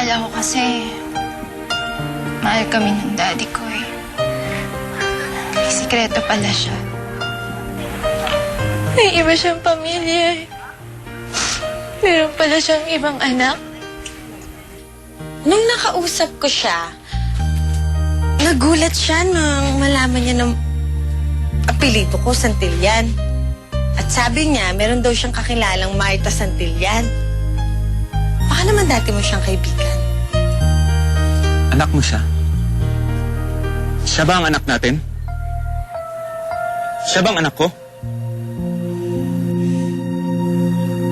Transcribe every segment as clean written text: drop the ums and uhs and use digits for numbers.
Akala ko kasi mahal kami ng daddy ko eh. May sikreto pala siya. May iba siyang pamilya eh. Meron pala siyang ibang anak. Nung nakausap ko siya, nagulat siya nung malaman niya ng apelido ko, Santillan. At sabi niya, meron daw siyang kakilalang Marta Santillan. Baka naman dati mo siyang kaibigan. Anak mo siya? Siya ba ang anak natin? Siya bang anak ko?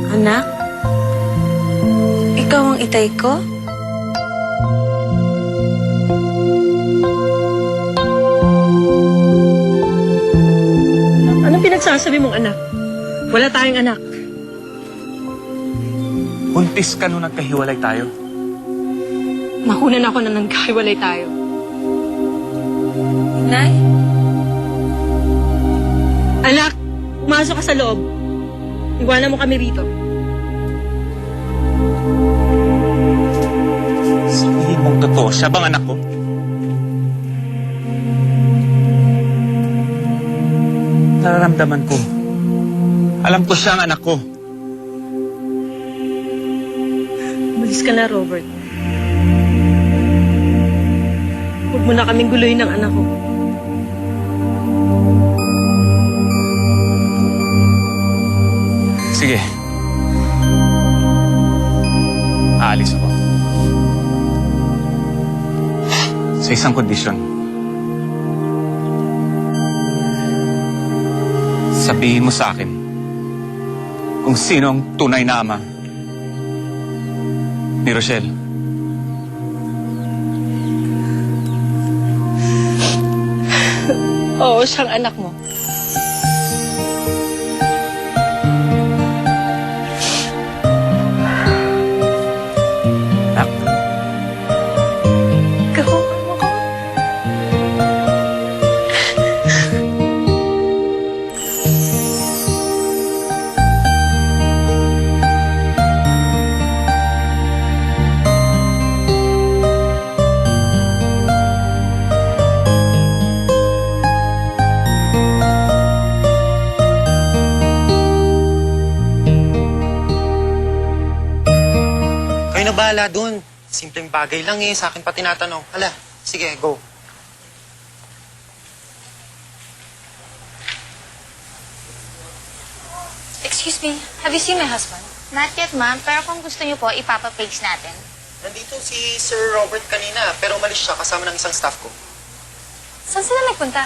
Anak? Ikaw ang itay ko? Anong pinagsasabi mong anak? Wala tayong anak. Buntis ka nung nagkahiwalay tayo. Nakunan ako na nagkahiwalay tayo. Nay? Anak, pumasok ka sa loob. Iwanan mo kami rito. Sabihin mong totoo, siya bang anak ko? Nararamdaman ko. Alam ko siya ang anak ko. Umalis ka na, Robert. Huwag mo na kaming guluhin ng anak ko. Sige. Aalis ako. Sa isang kondisyon. Sabihin mo sa akin kung sino ang tunay na ama ni Rochelle. Oo, siyang anak mo. Anak, Kahuman mo ko. Kayo na bahala dun. Simpleng bagay lang eh. Sa akin pa tinatanong. Hala, sige, go. Excuse me, have you seen my husband? Not yet, ma'am. Pero kung gusto niyo po, ipapapage natin. Nandito si Sir Robert kanina, pero umalis siya kasama ng isang staff ko. Saan sila nagpunta?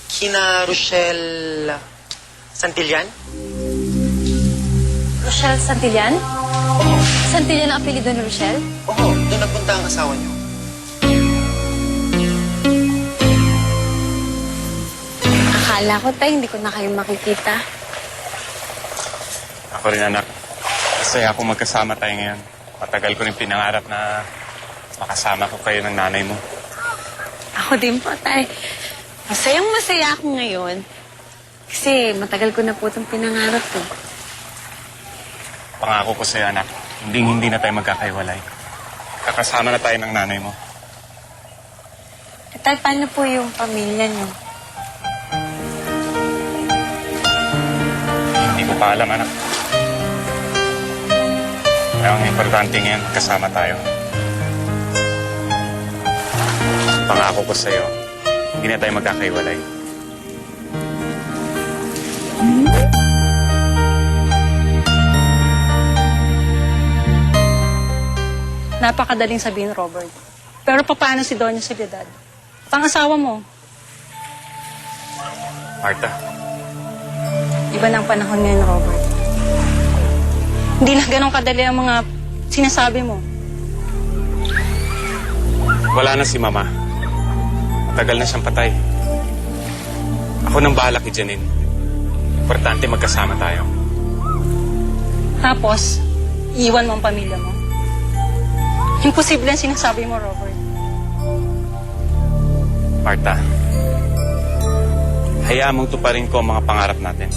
Kina Rochelle Santillan? Rochelle Santillan? Santillan ang apelido ni Rochelle? Oo, doon nagpunta ang asawa niyo. Akala ko tayo, hindi ko na kayo makikita. ako rin anak. Masaya akong magkasama tayo ngayon. Matagal ko rin pinangarap na makasama ko kayo ng nanay mo. Ako din po, tay. Masayang masaya ako ngayon. Kasi matagal ko na po itong pinangarap eh. Pangako ko sa'yo, anak. Hindi na tayo magkakaiwalay. Kakasama na tayo ng nanay mo. Eh, tay, paano po yung pamilya niyo? Hindi ko pa alam, anak. Kaya ang importante ngayon, kasama tayo. Pangako ko sa'yo, hindi na tayo magkakaiwalay. Napakadaling sabihin, Robert. Pero paano si Doña Soledad? Pangasawa mo. Marta, Iba na ang panahon ngayon, Robert. Hindi na ganun kadali ang mga sinasabi mo. wala na si Mama. Matagal na siyang patay. Ako nang bahala kay Janine. Importante magkasama tayo. Tapos, iiwan mo ang pamilya mo. Imposible ang sinasabi mo, Robert. Marta, hayaan mong tuparin ko ang mga pangarap natin.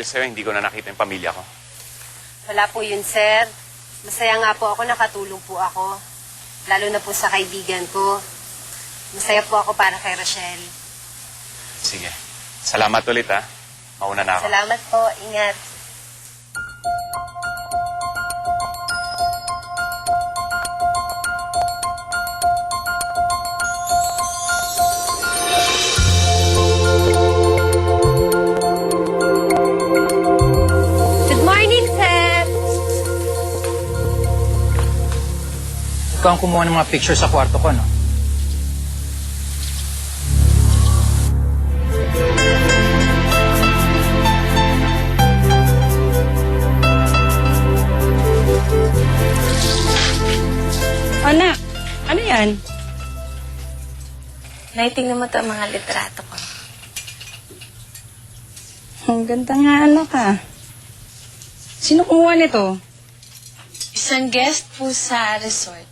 sa'yo, hindi ko na nakita yung pamilya ko. Wala po yun, sir. Masaya nga po ako, nakatulong po ako. Lalo na po sa kaibigan ko. Masaya po ako para kay Rochelle. Sige. Salamat ulit, ha. Mauna na ako. Salamat po, ingat. Good morning, sir! Ikaw ang kumuha ng mga picture sa kwarto ko, no? Anak, ano yan? Naitingnan mo to ang mga litrato ko. Ang ganda nga, anak, ha? Sino kumuha nito? Isang guest po sa resort.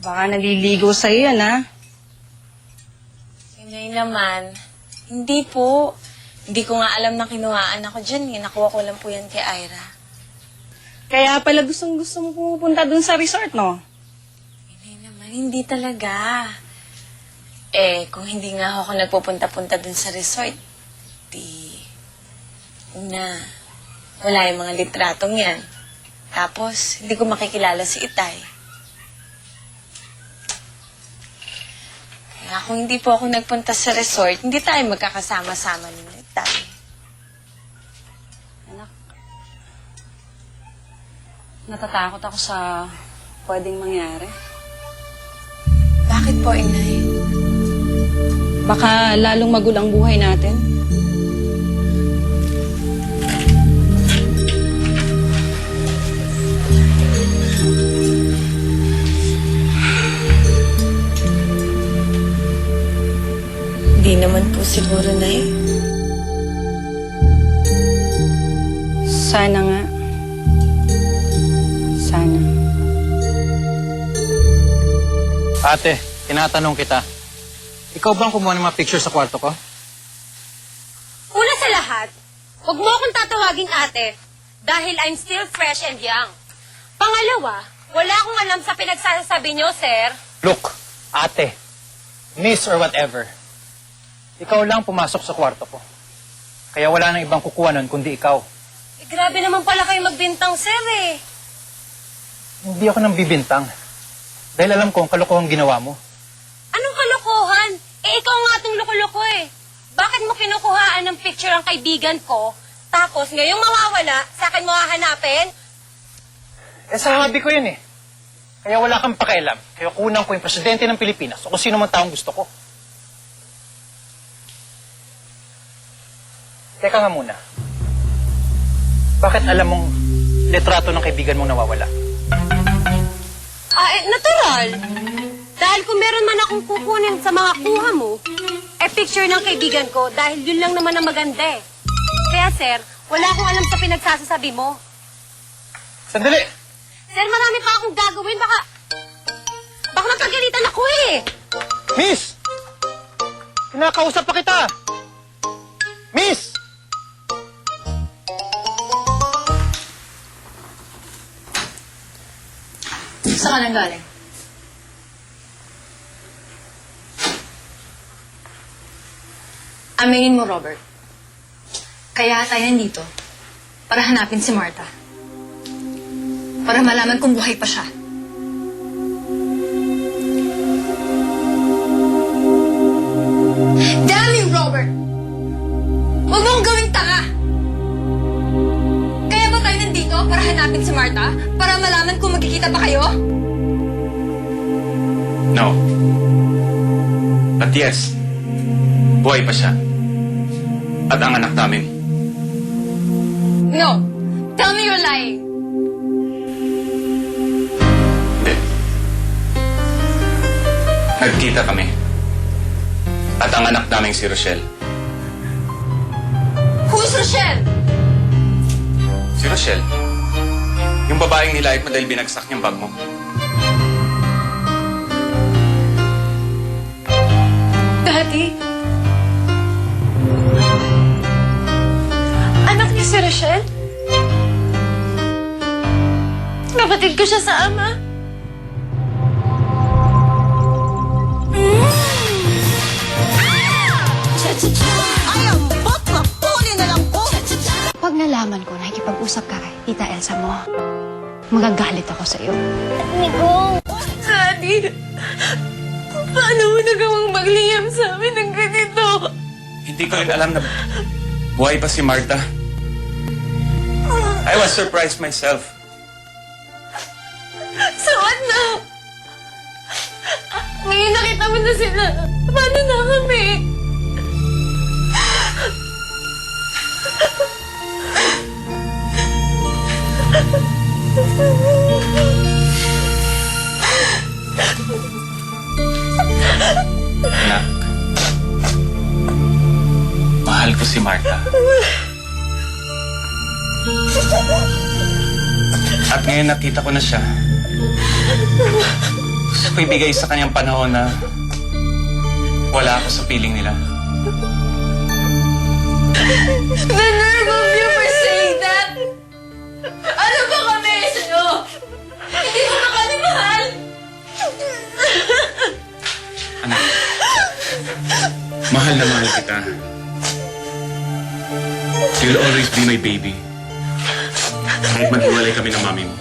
Baka naliligo sa'yo yan, ha? Inay naman, hindi po. Hindi ko nga alam na kinuhaan ako dyan. Nakuha ko lang po yan kay Ira. Kaya pala gustong-gusto mo pumunta dun sa resort, no? Inay naman, hindi talaga. Kung hindi nga ako nagpupunta-punta dun sa resort, wala yung mga litratong yan. Tapos, hindi ko makikilala si Itay. Kaya kung hindi po ako nagpunta sa resort, hindi tayo magkakasama-sama ni Itay. Natatakot ako sa pwedeng mangyari. Bakit po, Inay? Baka lalong magulang buhay natin. Hindi naman po siguro, Nay. Sana nga. Sana. Ate, tinatanong kita. Ikaw ba ang kumuha ng mga picture sa kwarto ko? Una sa lahat, huwag mo akong tatawaging ate dahil I'm still fresh and young. Pangalawa, wala akong alam sa pinagsasabi niyo, sir. Look, ate, miss or whatever. Ikaw lang pumasok sa kwarto ko. Kaya wala nang ibang kukuha nun kundi ikaw. Grabe naman pala kayo magbintang, sir, eh. Hindi ako nang bibintang. Dahil alam ko ang kalokohang ginawa mo. Anong kalokohan? Ikaw nga itong loko-loko, eh. Bakit mo kinukuhaan ng picture ang kaibigan ko, tapos ngayong mawawala, sa akin mo hahanapin? Sa hobby ko yun eh. Kaya wala kang pakialam. Kaya kunang ko yung presidente ng Pilipinas o kung sino man taong gusto ko. Teka nga muna. Bakit alam mong litrato ng kaibigan mong nawawala? Natural. Dahil kung meron man akong kukunin sa mga kuha mo, picture ng kaibigan ko dahil yun lang naman ang maganda eh. Kaya sir, wala akong alam sa pinagsasasabi mo. Sandali! Sir, marami pa akong gagawin. Baka magkagalitan ako eh. Miss! Kinakausap pa kita! Miss! Saan ka nang galing? Aminin mo, Robert. Kaya tayo nandito para hanapin si Martha. Para malaman kung buhay pa siya. Damn you, Robert! Huwag mong gawing tanga! Kaya ba tayo nandito para hanapin si Martha? Para malaman kung magkikita pa kayo? No. But yes, buhay pa siya. At ang anak namin. No! Tell me you're lying! Hindi. Nagkita kami. At ang anak naming si Rochelle. Who's Rochelle? Si Rochelle? Yung babaeng nilait mo dahil binagsak niyang bag mo. Daddy? Rochelle? Kapatid ko siya sa ama. Pag nalaman ko na nakikipag-usap ka kay Tita Elsa mo, magagalit ako sa iyo. Daddy, paano mo nagawang magliyam sa amin ng ganito? Hindi ko rin alam na buhay pa si Marta. I was surprised myself. So what now? Ngayon nakita mo na sila. Paano na kami? Anak, mahal ko si Marta. At ngayon nakita ko na siya. Gusto ko ibigay sa kanyang panahon na wala ako sa piling nila. The nerve of you for saying that! Ano ba kami sa'yo? Hindi mo ba kami mahal? Anak, mahal na mahal kita. You'll always be my baby. Kahit maghiwalay kami ng mami mo.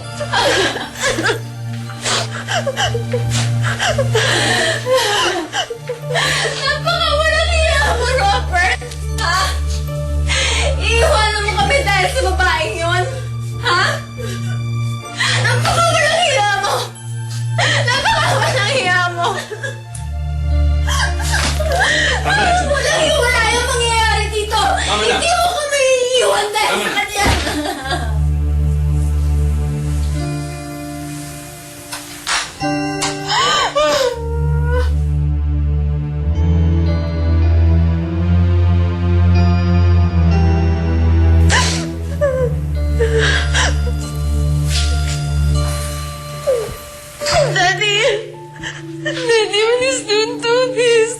Napakawalang hiya mo, Robert! Ha? Iiwanan mo kami dahil sa babaeng yun? Ha? Napakawalang hiya mo! Napakawalang hiya mo! Tama na. Wala yung mangyayari dito! Tama na. Hindi mo kami iiwan dahil Tama sa na. kanya! Daddy, please don't do this.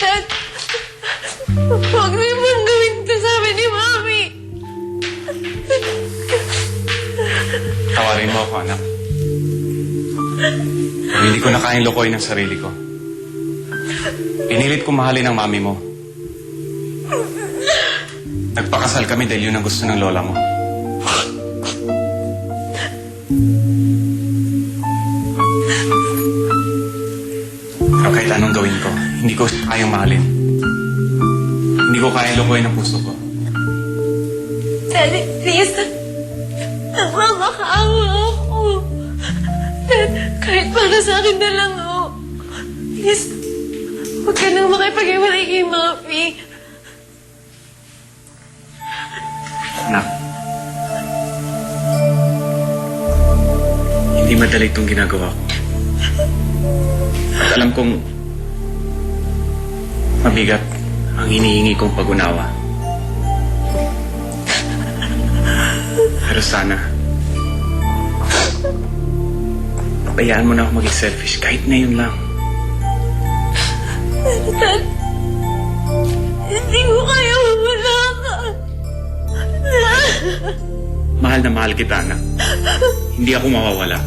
Dad, huwag mo ibang gawin to sa amin ni Mami. Tawarin mo ako, anak. Kung hindi ko na kayang lokohin ang sarili ko. Pinilit ko mahalin ang mami mo. Nagpakasal kami dahil yun ang gusto ng lola mo. Pero kahit anong gawin ko, hindi ko siya kayang mahalin. Hindi ko kayang lokohin ang puso ko. Daddy, please. Nagmamakaawa ako. Dad, kahit para sa akin na lang ako. Please, huwag ka nang makipag-iwalay kay Mami. Anak. Hindi madali itong ginagawa ko. At alam kong mabigat ang hinihingi kong pag-unawa. Pero sana, pabayaan mo na ako maging selfish kahit ngayon lang. Dad, hindi ko kaya wala ka. Mahal na mahal kita, anak. Hindi ako mawawala.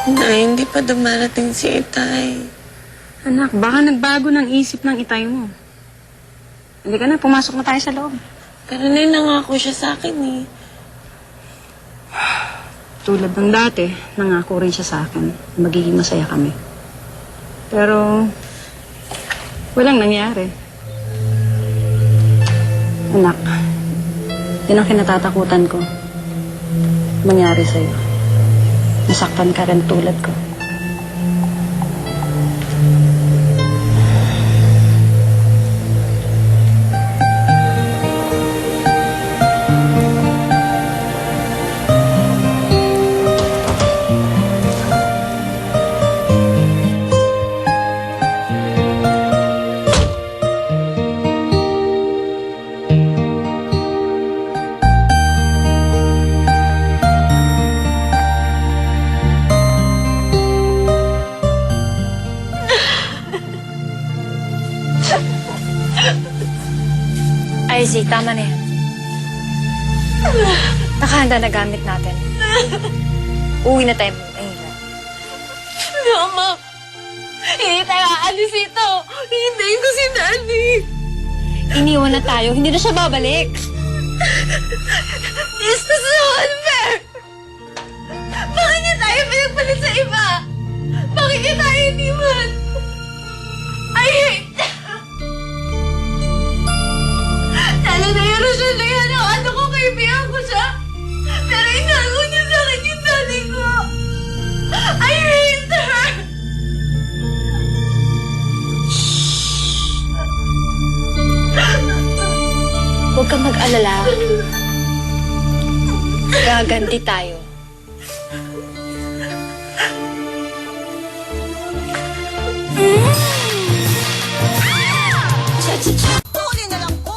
Nay, hindi pa dumarating si Itay. Anak, baka nagbago ng isip ng itay mo. Hindi ka na, pumasok na tayo sa loob. Pero nay, nangako siya sa akin eh. Tulad ng dati, nangako rin siya sa akin. Magiging masaya kami. Pero, walang nangyari. Anak, yun ang kinatatakutan ko. Mangyari sa'yo. Nasaktan ka rin tulad ko. Izzy, tama na yan. Nakahanda na gamit natin. Uwi na tayo, Manila. No, Ma'am. Hindi tayo aalis ito. Hintayin ko si Daddy. Iniwan na tayo, hindi na siya babalik. This is so unfair. Bakit niya tayo pinagpalit sa iba? Bakit niya tayo iniwan? I hate Lalo na yung Rochelle na yan. Ang ano ko, kaibigan ko siya. Pero inago niya sa akin yung daddy ko. I hate her. Huwag kang mag-alala. Gaganti tayo. Huli na lang po.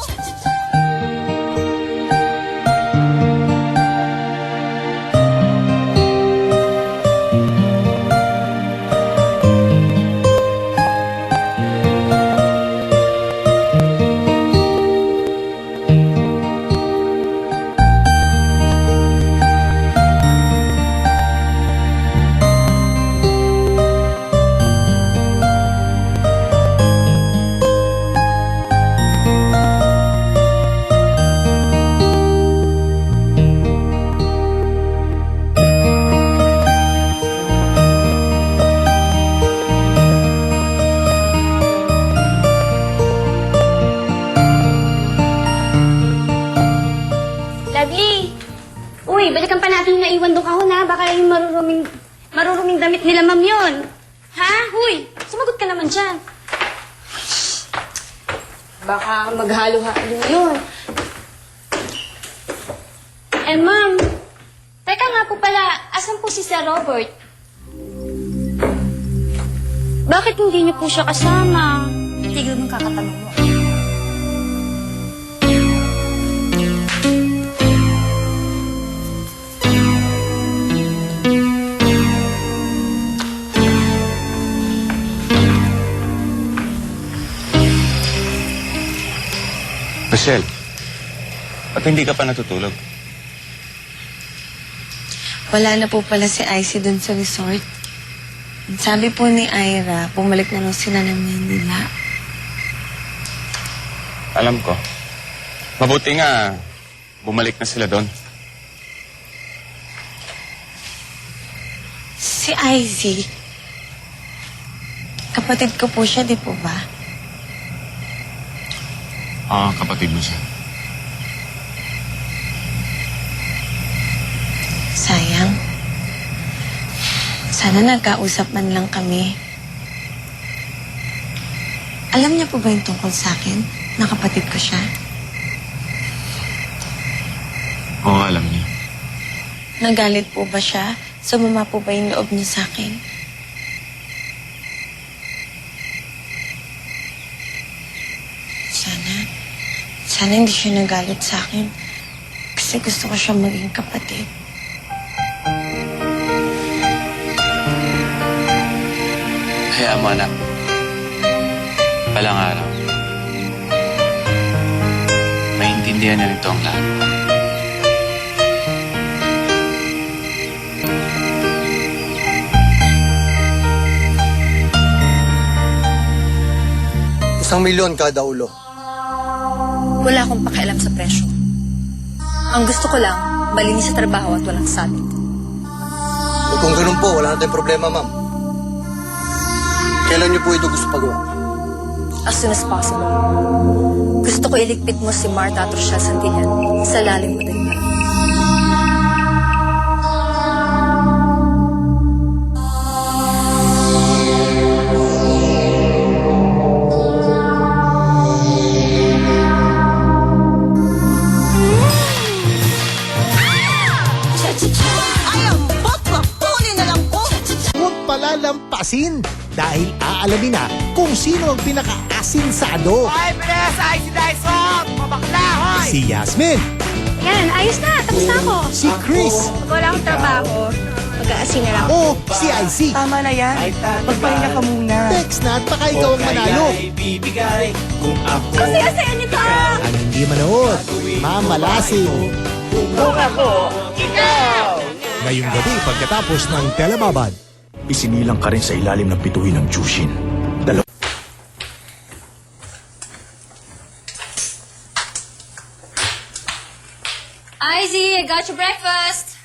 Lovely! Uy, balikan pa natin yung naiwan doon kahon, ha? Baka yung maruruming damit nila, ma'am, yun. Ha? Huy, sumagot ka naman dyan. Baka maghalo-halo yun. Eh, ma'am, teka nga po pala, asan po si Sir Robert? Bakit hindi niyo po siya kasama? Tigil mong kakatanong mo. Rochelle, ba't hindi ka pa natutulog? Wala na po pala si Icy dun sa resort. Sabi po ni Ira, bumalik na lang sila ng Manila. Alam ko. Mabuti nga, bumalik na sila doon. Si Izzy, kapatid ko po siya, di po ba? Oo, kapatid mo siya. Sayang. Sana nagkausap man lang kami. Alam niya po ba yung tungkol sa akin? Na kapatid ko siya? Oo, alam niya. Nagalit po ba siya? Sumama po ba yung loob niya sa akin? Sana hindi siya nagalit sa akin. Kasi gusto ko siya maging kapatid. Kaya mo, anak. Palang araw. Maintindihan na nito ang lahat. ₱1,000,000 kada ulo. Wala akong pakialam sa presyo. Ang gusto ko lang, malinis sa trabaho at walang sabit. Kung ganun po, wala na tayong problema, ma'am. Kailan niyo po ito gusto pagawa? As soon as possible. Gusto ko iligpit mo si Marta at Rochelle Santillan sa lalim mo din. Palalampasin dahil aalamin na kung sino ang pinaka-asinsado. Hoy, bilis! Ay, si Dyson! Mabakla, hoy! Si Yasmin, Yan, ayos na. Tapos na ako. si Chris, Wala akong trabaho. Mag-aasin na lang. O si IC. Tama na yan. Magpahinga ka muna. Text na at baka ikaw ang manalo. Kasi saya nito! Ang hindi manood, mamalasing. Kung ako, ikaw! Ngayong gabi pagkatapos ng telebabad. Isinilang ka rin sa ilalim ng pituhin ng Jushin. Izzy, I got your breakfast.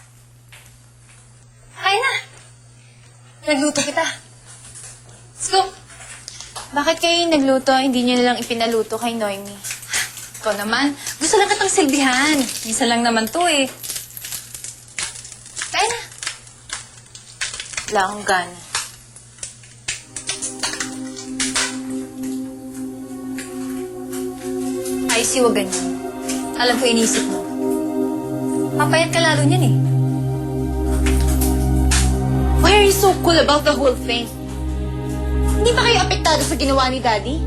Kain na. Nagluto kita. Let's go. Bakit kayo yung nagluto, hindi niyo lang ipinaluto kay Noemi? Ikaw naman, gusto lang kitang silbihan. Minsan lang naman to eh. Kain na. Wala akong gana. Icy, wag ganyan. Alam ko inisip mo. Papayat ka lalo niyan eh. Why are you so cool about the whole thing? Hindi ba kayo apektado sa ginawa ni Daddy?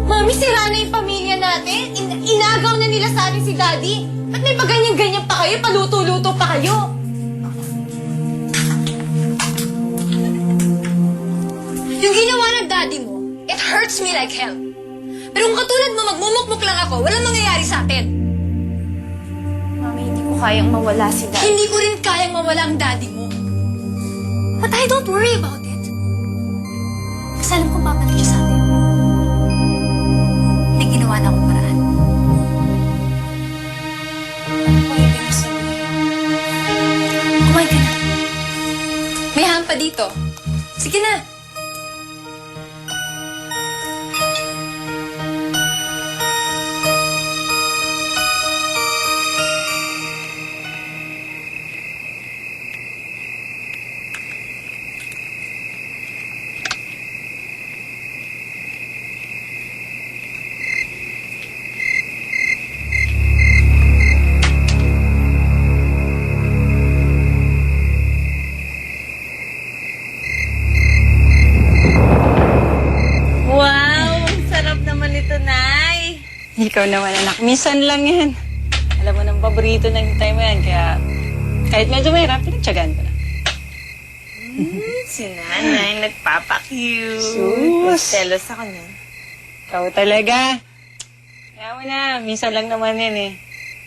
Mami, sira na yung pamilya natin. Inagaw na nila sa atin si Daddy. Ba't may paganyan-ganyan pa kayo? Paluto-luto pa kayo? Yung ginawa ng daddy mo, it hurts me like hell. Pero kung katulad mo, magmumukmuk lang ako, walang mangyayari sa atin. Mami, hindi ko kayang mawala si Daddy. Hindi ko rin kayang mawala ang daddy mo. But I don't worry about it. Kasi alam kong babalik siya sa atin. May ginawa na akong paraan. Kumain ka na, Sumi. Kumain ka na. May hampa dito. Sige na. Wow! Ang sarap naman ito, Nay. Ikaw naman, anak. Minsan lang yan. Alam mo, ng paborito ng hintay mo yan. Kaya, kahit medyo mahirap, pinagtsagaan ko na. Si Nanay, nagpapa-cute. Sus! Selos ako niyan. Ikaw talaga. Kaya mo na, minsan lang naman yan eh.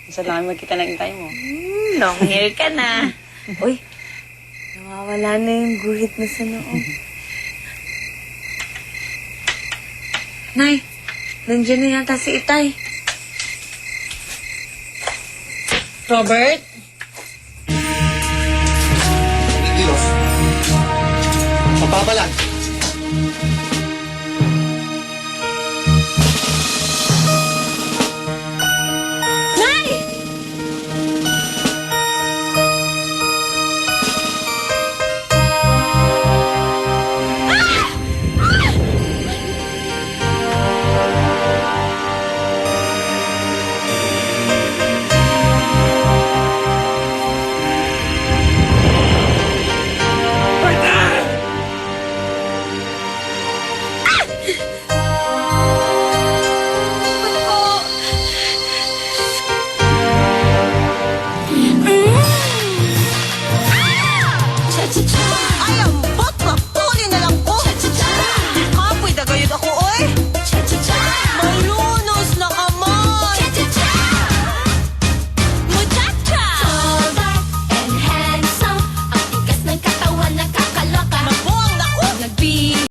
Minsan lang magkita ng hintay mo. Long hair ka na. Uy, nawawala na yung guhit mo sa noo. Nay, nandiyan na yata si Itay. Robert? Kilos. Mababalan.